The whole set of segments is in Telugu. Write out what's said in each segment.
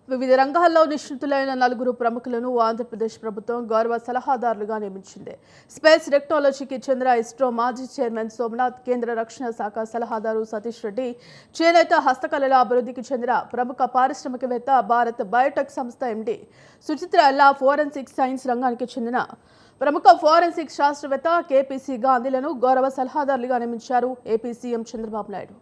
వివిధ రంగాల్లో నిష్ణాతులైన నలుగురు ప్రముఖులను ఆంధ్రప్రదేశ్ ప్రభుత్వం గౌరవ సలహాదారులుగా నియమించింది. స్పేస్ టెక్నాలజీకి చెందిన ఇస్రో మాజీ చైర్మన్ సోమనాథ్, కేంద్ర రక్షణ శాఖ సలహాదారు సతీష్ రెడ్డి, చేనేత హస్తకళల అభివృద్ధికి చెందిన ప్రముఖ పారిశ్రామికవేత్త, భారత్ బయోటెక్ సంస్థ ఎండీ సుచిత్ర అల్లా, ఫోరెన్సిక్ సైన్స్ రంగానికి చెందిన ప్రముఖ ఫోరెన్సిక్ శాస్త్రవేత్త కేపీసీ గాంధీలను గౌరవ సలహాదారులుగా నియమించారు ఏపీ సీఎం చంద్రబాబు నాయుడు.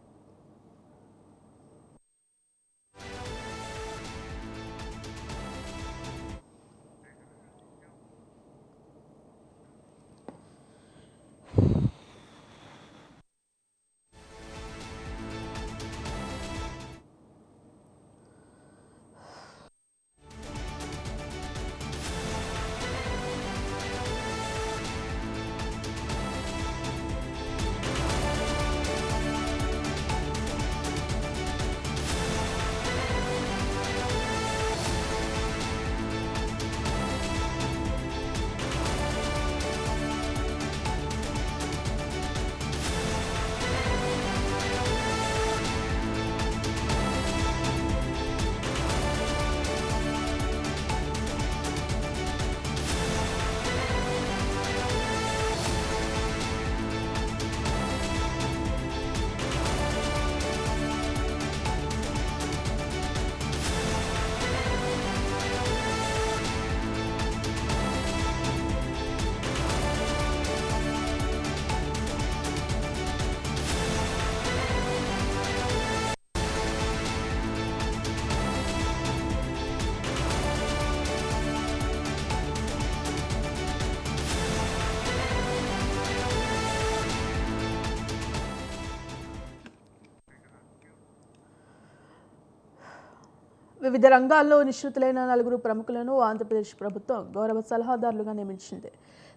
వివిధ రంగాల్లో నిష్ణాతులైన నలుగురు ప్రముఖులను ఆంధ్రప్రదేశ్ ప్రభుత్వం గౌరవ సలహాదారులుగా నియమించింది.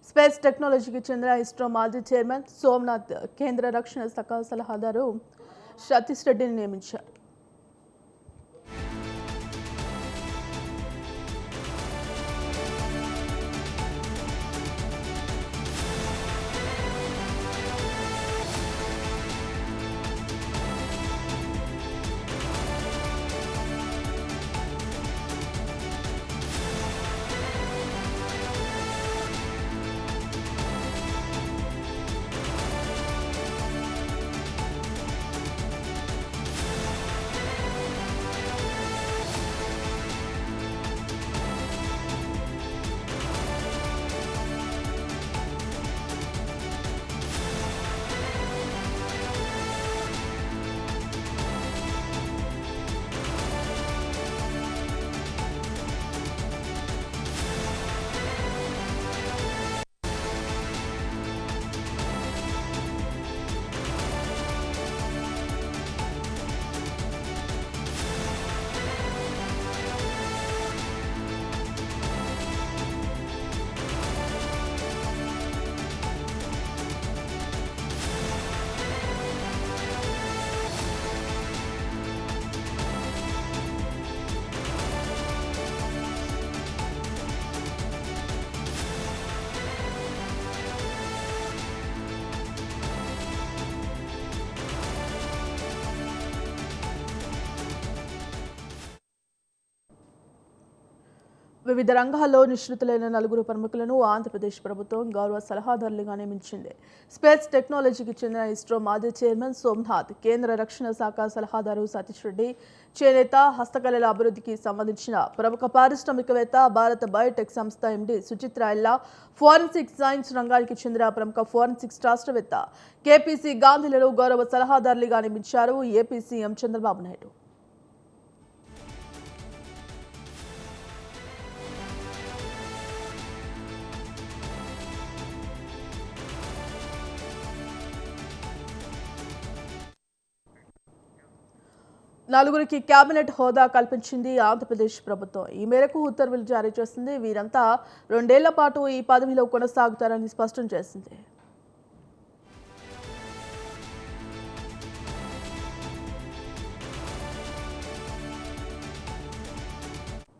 స్పేస్ టెక్నాలజీకి చెందిన ఇస్రో మాజీ చైర్మన్ సోమనాథ్, కేంద్ర రక్షణ శాఖ సలహాదారు సతీష్ రెడ్డిని నియమించారు. వివిధ రంగాల్లో నిష్ణాతులైన నలుగురు ప్రముఖులను ఆంధ్రప్రదేశ్ ప్రభుత్వం గౌరవ సలహాదారులుగా నియమించింది. స్పేస్ టెక్నాలజీకి చెందిన ఇస్రో మాజీ చైర్మన్ సోమనాథ్, కేంద్ర రక్షణ శాఖ సలహాదారు సతీష్ రెడ్డి, చేనేత హస్తకళల అభివృద్ధికి సంబంధించిన ప్రముఖ పారిశ్రామికవేత్త, భారత్ బయోటెక్ సంస్థ ఎండీ సుచిత్ర అల్లా, ఫోరెన్సిక్ సైన్స్ రంగానికి చెందిన ప్రముఖ ఫోరెన్సిక్ శాస్త్రవేత్త కేపీసీ గాంధీలను గౌరవ సలహాదారులుగా నియమించారు ఏపీ సీఎం చంద్రబాబు నాయుడు. నలుగురికి కేబినెట్ హోదా కల్పించింది ఆంధ్రప్రదేశ్ ప్రభుత్వం. ఈ మేరకు ఉత్తర్వులు జారీ చేసింది. వీరంతా 2 ఏళ్ల పాటు ఈ పదవిలో కొనసాగుతారని స్పష్టం చేసింది.